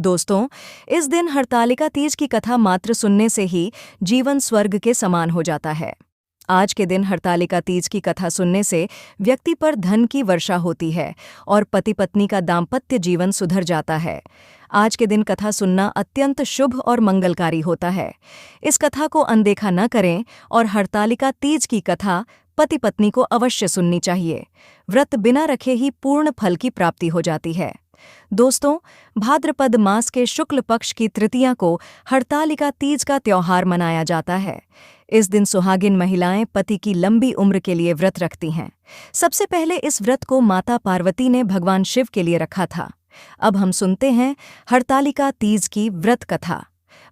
दोस्तों, इस दिन हरतालिका तीज की कथा मात्र सुनने से ही जीवन स्वर्ग के समान हो जाता है। आज के दिन हरतालिका तीज की कथा सुनने से व्यक्ति पर धन की वर्षा होती है और पति पत्नी का दाम्पत्य जीवन सुधर जाता है। आज के दिन कथा सुनना अत्यंत शुभ और मंगलकारी होता है। इस कथा को अनदेखा न करें और हरतालिका तीज की कथा पति पत्नी को अवश्य सुननी चाहिए। व्रत बिना रखे ही पूर्ण फल की प्राप्ति हो जाती है। दोस्तों, भाद्रपद मास के शुक्ल पक्ष की तृतीया को हरतालिका तीज का त्योहार मनाया जाता है। इस दिन सुहागिन महिलाएं पति की लंबी उम्र के लिए व्रत रखती हैं। सबसे पहले इस व्रत को माता पार्वती ने भगवान शिव के लिए रखा था। अब हम सुनते हैं हरतालिका तीज की व्रत कथा।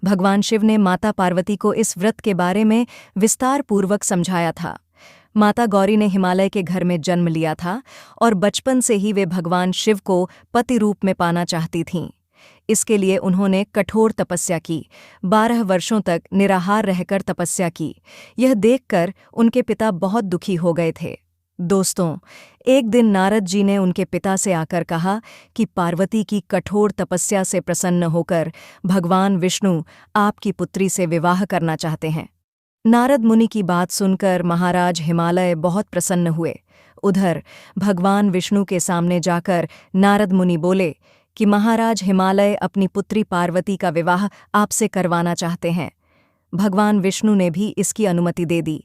भगवान शिव ने माता पार्वती को इस व्रत के बारे में विस्तार पूर्वक समझाया था। माता गौरी ने हिमालय के घर में जन्म लिया था और बचपन से ही वे भगवान शिव को पति रूप में पाना चाहती थीं। इसके लिए उन्होंने कठोर तपस्या की। 12 वर्षों तक निराहार रहकर तपस्या की। यह देखकर उनके पिता बहुत दुखी हो गए थे। दोस्तों, एक दिन नारद जी ने उनके पिता से आकर कहा कि पार्वती की कठोर तपस्या से प्रसन्न होकर भगवान विष्णु आपकी पुत्री से विवाह करना चाहते हैं। नारद मुनि की बात सुनकर महाराज हिमालय बहुत प्रसन्न हुए। उधर भगवान विष्णु के सामने जाकर नारद मुनि बोले कि महाराज हिमालय अपनी पुत्री पार्वती का विवाह आपसे करवाना चाहते हैं। भगवान विष्णु ने भी इसकी अनुमति दे दी।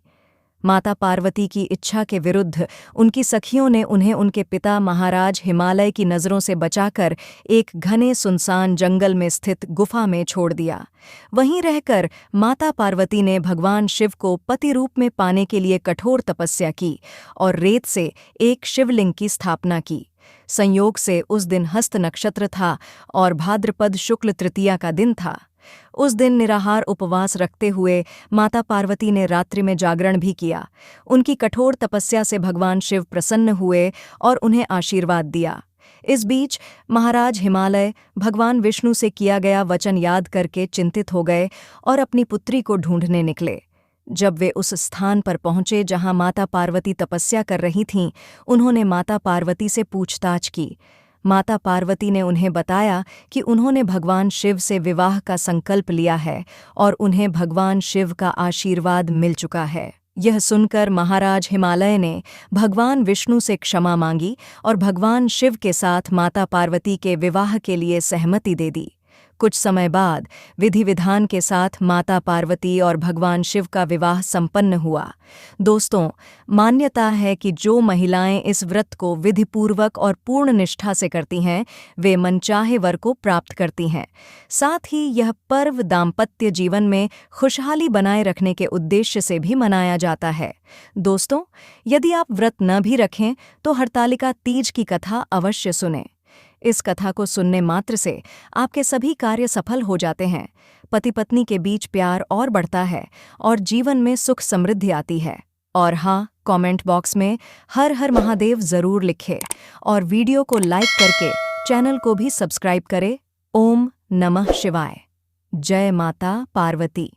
माता पार्वती की इच्छा के विरुद्ध उनकी सखियों ने उन्हें उनके पिता महाराज हिमालय की नज़रों से बचाकर एक घने सुनसान जंगल में स्थित गुफा में छोड़ दिया। वहीं रहकर माता पार्वती ने भगवान शिव को पति रूप में पाने के लिए कठोर तपस्या की और रेत से एक शिवलिंग की स्थापना की। संयोग से उस दिन हस्त नक्षत्र था और भाद्रपद शुक्ल तृतीया का दिन था। उस दिन निराहार उपवास रखते हुए माता पार्वती ने रात्रि में जागरण भी किया। उनकी कठोर तपस्या से भगवान शिव प्रसन्न हुए और उन्हें आशीर्वाद दिया। इस बीच महाराज हिमालय भगवान विष्णु से किया गया वचन याद करके चिंतित हो गए और अपनी पुत्री को ढूंढने निकले। जब वे उस स्थान पर पहुंचे जहां माता पार्वती तपस्या कर रही थीं, उन्होंने माता पार्वती से पूछताछ की। माता पार्वती ने उन्हें बताया कि उन्होंने भगवान शिव से विवाह का संकल्प लिया है और उन्हें भगवान शिव का आशीर्वाद मिल चुका है। यह सुनकर महाराज हिमालय ने भगवान विष्णु से क्षमा मांगी और भगवान शिव के साथ माता पार्वती के विवाह के लिए सहमति दे दी। कुछ समय बाद विधि विधान के साथ माता पार्वती और भगवान शिव का विवाह संपन्न हुआ। दोस्तों, मान्यता है कि जो महिलाएं इस व्रत को विधिपूर्वक और पूर्ण निष्ठा से करती हैं, वे मनचाहे वर को प्राप्त करती हैं। साथ ही यह पर्व दाम्पत्य जीवन में खुशहाली बनाए रखने के उद्देश्य से भी मनाया जाता है। दोस्तों, यदि आप व्रत न भी रखें तो हरतालिका तीज की कथा अवश्य सुनें। इस कथा को सुनने मात्र से आपके सभी कार्य सफल हो जाते हैं। पति पत्नी के बीच प्यार और बढ़ता है और जीवन में सुख समृद्धि आती है। और हाँ, कमेंट बॉक्स में हर हर महादेव जरूर लिखें और वीडियो को लाइक करके चैनल को भी सब्सक्राइब करें। ओम नमः शिवाय। जय माता पार्वती।